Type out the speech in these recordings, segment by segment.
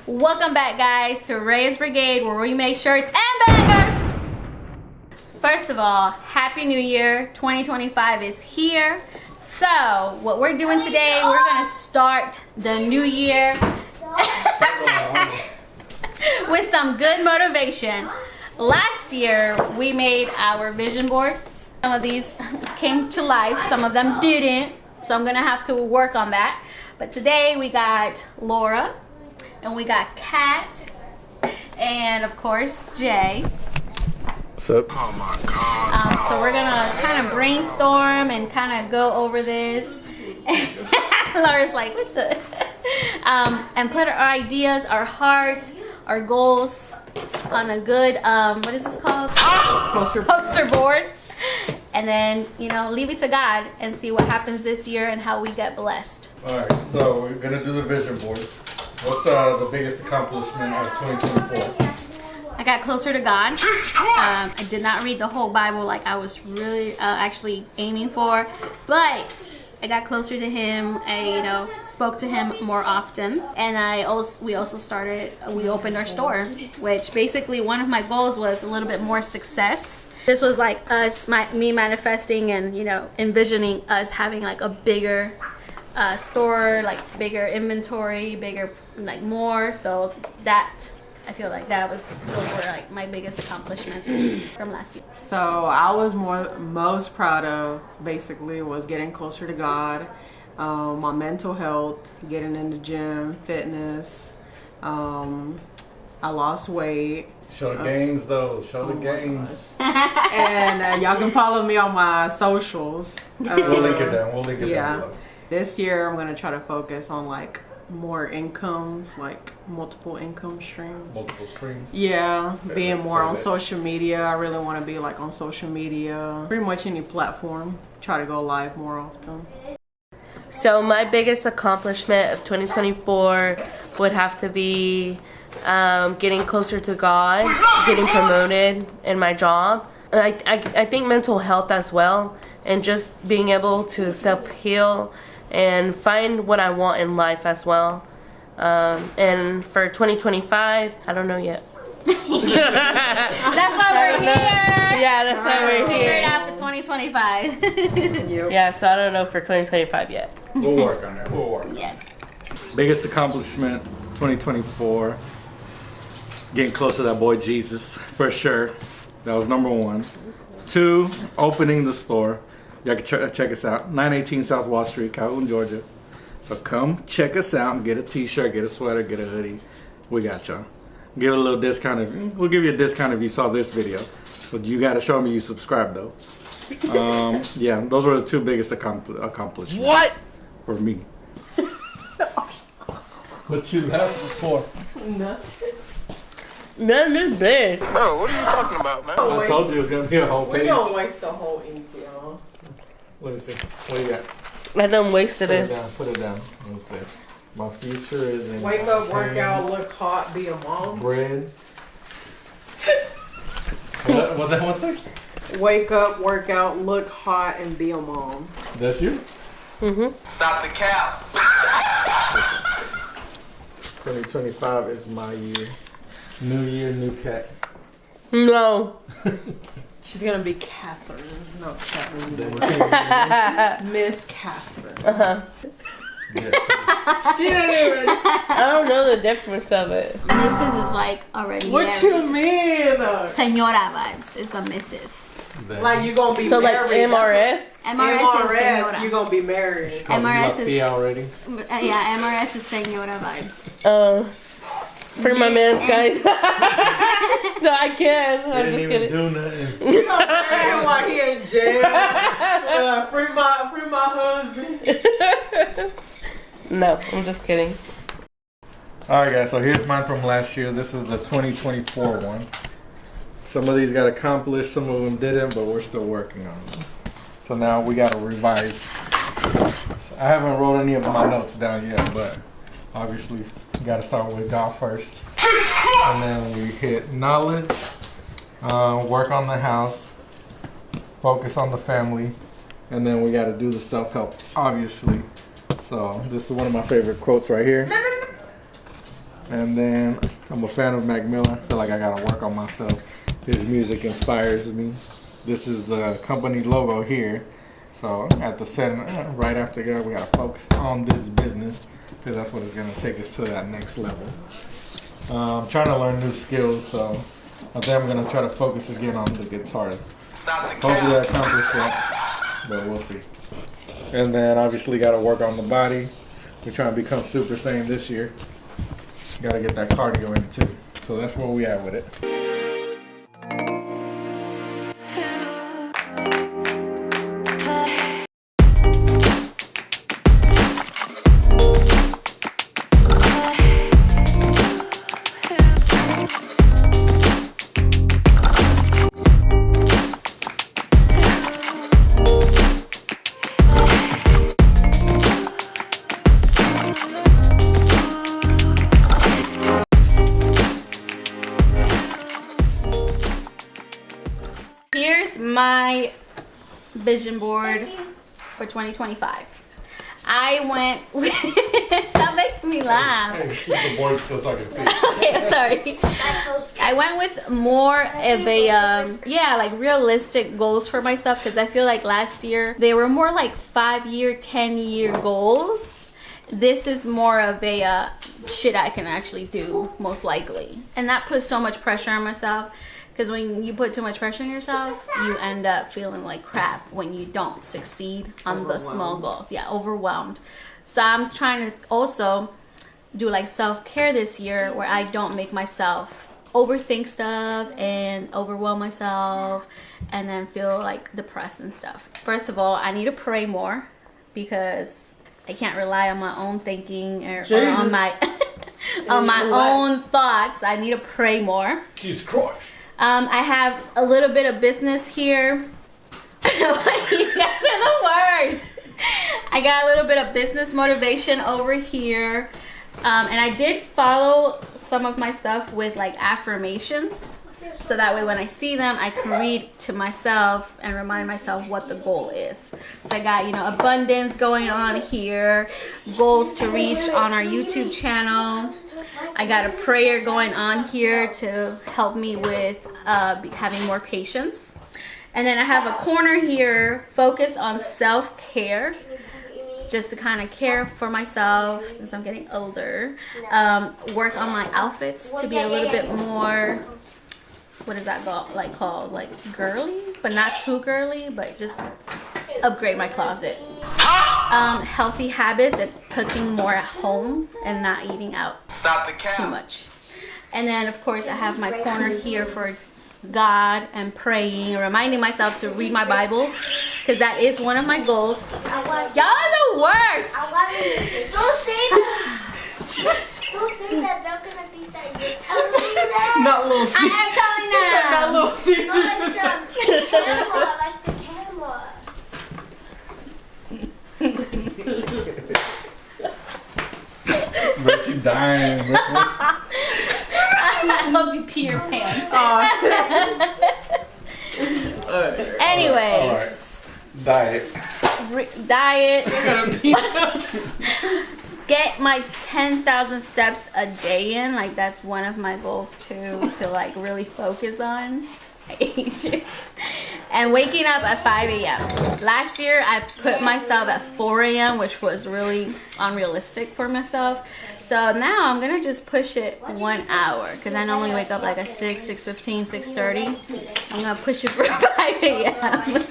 Welcome back, guys, to Reyes Brigade, where we make shirts and bangers. First of all, Happy New Year. 2025 is here. So what we're doing today, we're gonna start the new year with some good motivation. Last year we made our vision boards. Some of these came to life, some of them didn't, so I'm gonna have to work on that. But today we got Laura and we got Kat and of course Jay. What's up? Oh my God. So we're gonna kind of brainstorm and kind of go over this. Laura's like, what the? And put our ideas, our heart, our goals on a good, what is this called? Poster board. And then, you know, leave it to God and see what happens this year and how we get blessed. Alright, so we're gonna do the vision boards. What's the biggest accomplishment of 2024? I got closer to God. I did not read the whole Bible like I was really actually aiming for, but I got closer to Him. I, spoke to Him more often, and we opened our store, which basically one of my goals was a little bit more success. This was like me manifesting and envisioning us having like a bigger store, like bigger inventory, bigger like more. So that. I feel like those were like my biggest accomplishments from last year. So I was most proud of basically was getting closer to God, my mental health, getting in the gym, fitness. I lost weight. Show the gains though. Show the gains. And y'all can follow me on my socials. We'll link it down. Yeah. Below. This year I'm gonna try to focus on like more incomes, like multiple income streams. Multiple streams. Yeah, being more on social media. I really want to be like on social media, pretty much any platform. Try to go live more often. So my biggest accomplishment of 2024 would have to be getting closer to God, getting promoted in my job. I think mental health as well, and just being able to self-heal and find what I want in life as well. And for 2025, I don't know yet. That's why we're here. Yeah, that's why we're Figure here. it out for 2025. Yeah, so I don't know for 2025 yet. We'll work on that. We'll work. Yes. Biggest accomplishment 2024. Getting close to that boy Jesus for sure. That was number 1. 2, opening the store. Y'all can check us out. 918 South Wall Street, Calhoun, Georgia. So come check us out and get a t-shirt, get a sweater, get a hoodie. We got y'all. Give a little discount. We'll give you a discount if you saw this video. But you got to show me you subscribe though. Yeah, those were the 2 biggest accomplishments. What? For me. What you left for? Nothing. Man, this big. Bro, what are you talking about, man? I told you it was going to be a whole page. We don't waste the whole ink, y'all. Let me see. What do you got? I done wasted Put it it. down. Put it down. Let me see. My future is in Wake up, my work out, hands. look hot, be a mom. Bread. What that one say? Wake up, work out, look hot, and be a mom. That's you? Stop the cap. 2025 is my year. New year, new cat. No. She's gonna be Catherine, not Catherine. Miss Catherine. She didn't even. I don't know the difference of it. Mrs. is like already What married. you mean? Senora vibes is a Mrs. Like you gonna be So like married? MRS? MRS is MRS, senora. you gonna be married. MRS is already. yeah, MRS is senora vibes. For my mans, guys. So I can. I'm just kidding. do nothing. You gonna marry him while he in jail? Free my husband. No, I'm just kidding. Alright guys, so here's mine from last year. This is the 2024 one. Some of these got accomplished, some of them didn't, but we're still working on them. So now we gotta revise. So I haven't wrote any of my notes down yet, but obviously you gotta start with God first. And then we hit knowledge, work on the house, focus on the family, and then we gotta do the self-help, obviously. So this is one of my favorite quotes right here. And then I'm a fan of Mac Miller. I feel like I gotta work on myself. His music inspires me. This is the company logo here. So at the center, right after that, we gotta focus on this business because that's what is gonna take us to that next level. I'm trying to learn new skills, so I think I'm gonna try to focus again on the guitar. Stop the Hopefully I cap. accomplish that, but we'll see. And then obviously gotta work on the body. We're trying to become Super Saiyan this year. Gotta get that cardio in too. So that's where we at with it. Here's my vision board for 2025. I went with, stop making me laugh. Hey, keep the board still so I can see. Okay, I'm sorry. I went with more of a, yeah, like realistic goals for myself because I feel like last year they were more like 5-year, 10-year goals. This is more of a shit I can actually do, most likely. And that puts so much pressure on myself. Because when you put too much pressure on yourself, you end up feeling like crap when you don't succeed on the small goals. Yeah, overwhelmed. So I'm trying to also do like self-care this year where I don't make myself overthink stuff and overwhelm myself and then feel like depressed and stuff. First of all, I need to pray more because I can't rely on my own thinking or on my on my own thoughts. I need to pray more. Jesus Christ. I have a little bit of business here. You guys are the worst. I got a little bit of business motivation over here. And I did follow some of my stuff with like affirmations. So that way when I see them, I can read to myself and remind myself what the goal is. So I got, you know, abundance going on here. Goals to reach on our YouTube channel. I got a prayer going on here to help me with having more patience. And then I have a corner here focused on self-care, just to kind of care for myself since I'm getting older. Work on my outfits to be a little bit more, what is that called? Like girly, but not too girly, but just upgrade my closet. Healthy habits and cooking more at home and not eating out Stop the cap. too much. And then of course I have my corner here for God and praying and reminding myself to read my Bible because that is one of my goals. Y'all are the worst. Don't say that. Don't say that. They're gonna think that you're telling me that. Not little I am telling them. Not little Caesar. Not like the camera. Like the camera. Bro, she dying, bro. I hope you pee your pants. Anyways. Diet. Diet. Get my 10,000 steps a day in. Like that's one of my goals too, to like really focus on. And waking up at 5 a.m. Last year I put myself at 4 a.m. which was really unrealistic for myself. So now I'm gonna just push it 1 hour because I normally wake up like at 6, 6:15, 6:30. I'm gonna push it for 5 a.m.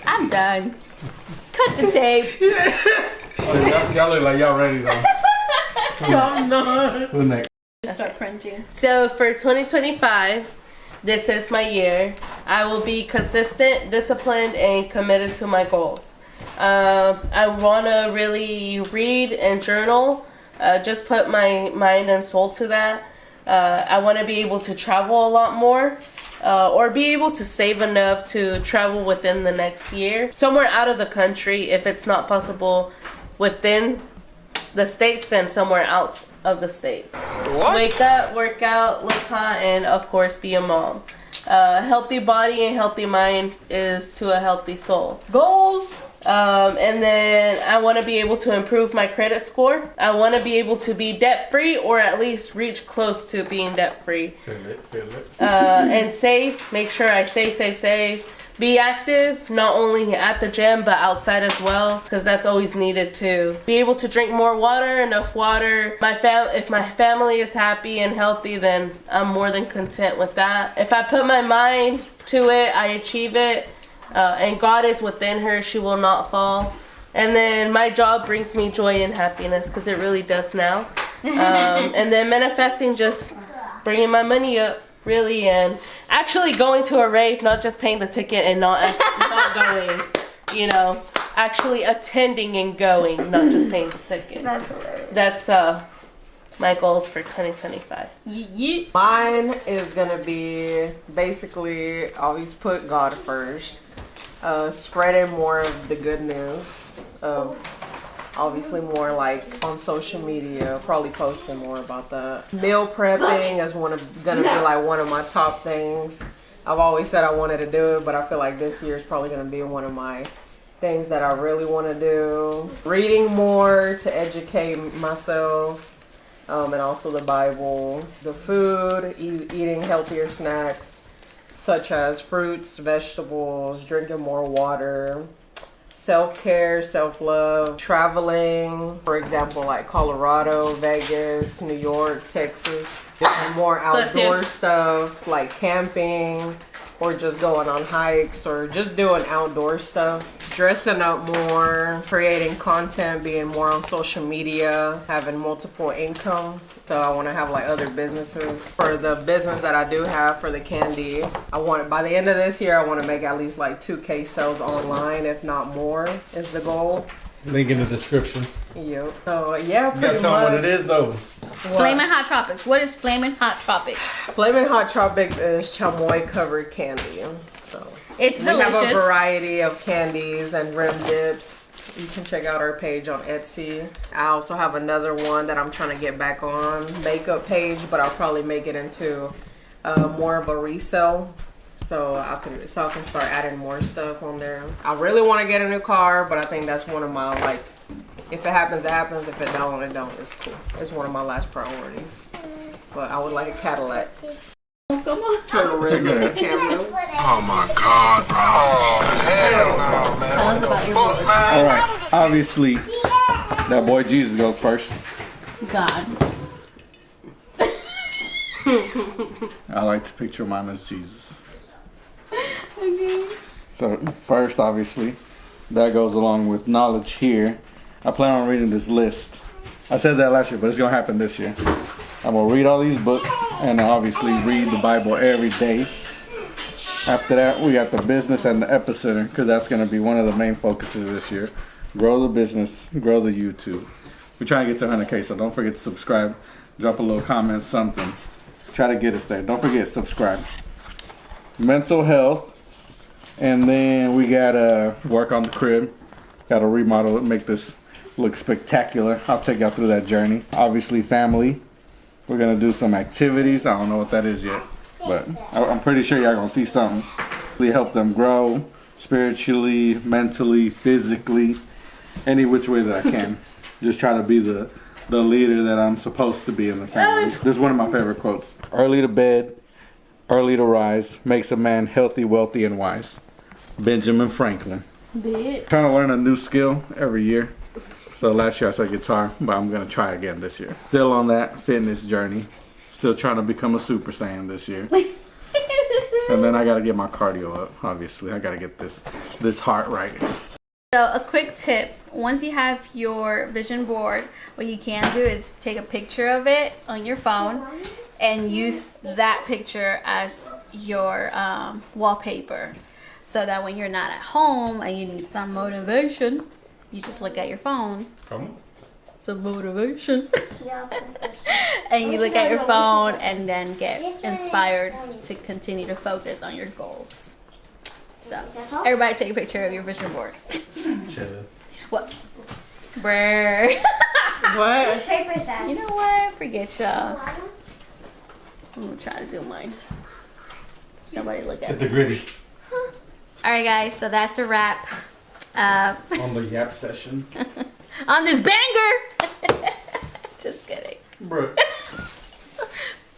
I'm done. Cut the tape. Y'all look like y'all ready though. I'm not. Who's next? Start printing. So for 2025, this is my year. I will be consistent, disciplined, and committed to my goals. I want to really read and journal. Just put my mind and soul to that. I want to be able to travel a lot more. Or be able to save enough to travel within the next year. Somewhere out of the country, if it's not possible within the states, then somewhere out of the states. What? Wake up, work out, look hot, and of course be a mom. Healthy body and healthy mind is to a healthy soul. Goals, And then I want to be able to improve my credit score. I want to be able to be debt free, or at least reach close to being debt free. Feel it. And save. Make sure I save. Be active, not only at the gym, but outside as well, because that's always needed too. Be able to drink more water, enough water. If my family is happy and healthy, then I'm more than content with that. If I put my mind to it, I achieve it. And God is within her, she will not fall. And then my job brings me joy and happiness, because it really does now. And then manifesting, just bringing my money up. Really, and actually going to a rave, not just paying the ticket and not going, you know, actually attending and going, not just paying the ticket. That's hilarious. That's my goals for 2025. Mine is gonna be basically always put God first, spreading more of the good news of. Obviously more like on social media, probably posting more about that. Meal prepping is gonna be like one of my top things. I've always said I wanted to do it, but I feel like this year is probably gonna be one of my things that I really want to do. Reading more to educate myself, and also the Bible. The food, eating healthier snacks, such as fruits, vegetables, drinking more water. Self-care, self-love, traveling, for example, like Colorado, Vegas, New York, Texas. More outdoor stuff, like camping, or just going on hikes, or just doing outdoor stuff. Dressing up more, creating content, being more on social media, having multiple income. So I want to have like other businesses. For the business that I do have for the candy, by the end of this year, I want to make at least like 2K sales online, if not more, is the goal. Link in the description. Yep. So yeah, pretty You gotta tell them what it is though. Flamin' Hot Tropics. What is Flamin' Hot Tropics? Flamin' Hot Tropics is chamoy covered candy. So It's we delicious. have a variety of candies and rim dips. You can check out our page on Etsy. I also have another one that I'm trying to get back on, makeup page, but I'll probably make it into more of a resale. So I can start adding more stuff on there. I really want to get a new car, but I think that's one of my, like, if it happens, it happens. If it don't, it don't. It's cool. It's one of my last priorities. But I would like a Cadillac. Come on. Trying to raise up the camera. Oh my God, bro. Oh, hell no, man. Tell us about your Fuck, boys. man. All right, obviously, that boy Jesus goes first. God. I like to picture mine as Jesus. Okay. So first, obviously, that goes along with knowledge here. I plan on reading this list. I said that last year, but it's gonna happen this year. I'm gonna read all these books and obviously read the Bible every day. After that, we got the business and the epicenter, because that's gonna be one of the main focuses this year. Grow the business, grow the YouTube. We're trying to get to 100K, so don't forget to subscribe. Drop a little comment, something. Try to get us there. Don't forget, subscribe. Mental health. And then we gotta work on the crib. Gotta remodel it, make this look spectacular. I'll take y'all through that journey. Obviously, family. We're gonna do some activities. I don't know what that is yet, but I'm pretty sure y'all gonna see something. We help them grow spiritually, mentally, physically, any which way that I can. Just try to be the leader that I'm supposed to be in the family. This is one of my favorite quotes. Early to bed, early to rise, makes a man healthy, wealthy, and wise. Benjamin Franklin. Bitch. Trying to learn a new skill every year. So last year I said guitar, but I'm gonna try again this year. Still on that fitness journey. Still trying to become a Super Saiyan this year. And then I gotta get my cardio up, obviously. I gotta get this heart right. So a quick tip, once you have your vision board, what you can do is take a picture of it on your phone and use that picture as your wallpaper. So that when you're not at home and you need some motivation, you just look at your phone. Come on. Some motivation. And you look at your phone and then get inspired to continue to focus on your goals. So everybody take a picture of your vision board. Chilling. What? Brr. What? Paper set. You know what? Forget y'all. I'm gonna try to do mine. Nobody look at me. gritty. Alright guys, so that's a wrap. On the yap session. On this banger. Just kidding. Bro.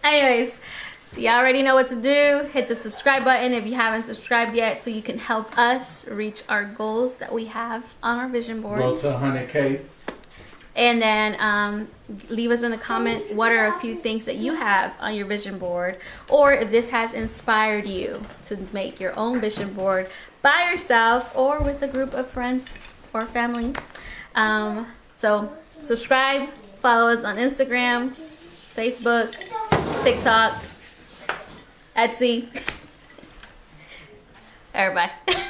Anyways, so y'all already know what to do. Hit the subscribe button if you haven't subscribed yet, so you can help us reach our goals that we have on our vision boards. Road to 100K. And then leave us in the comment what are a few things that you have on your vision board, or if this has inspired you to make your own vision board by yourself or with a group of friends or family. So subscribe, follow us on Instagram, Facebook, TikTok, Etsy. All right, bye.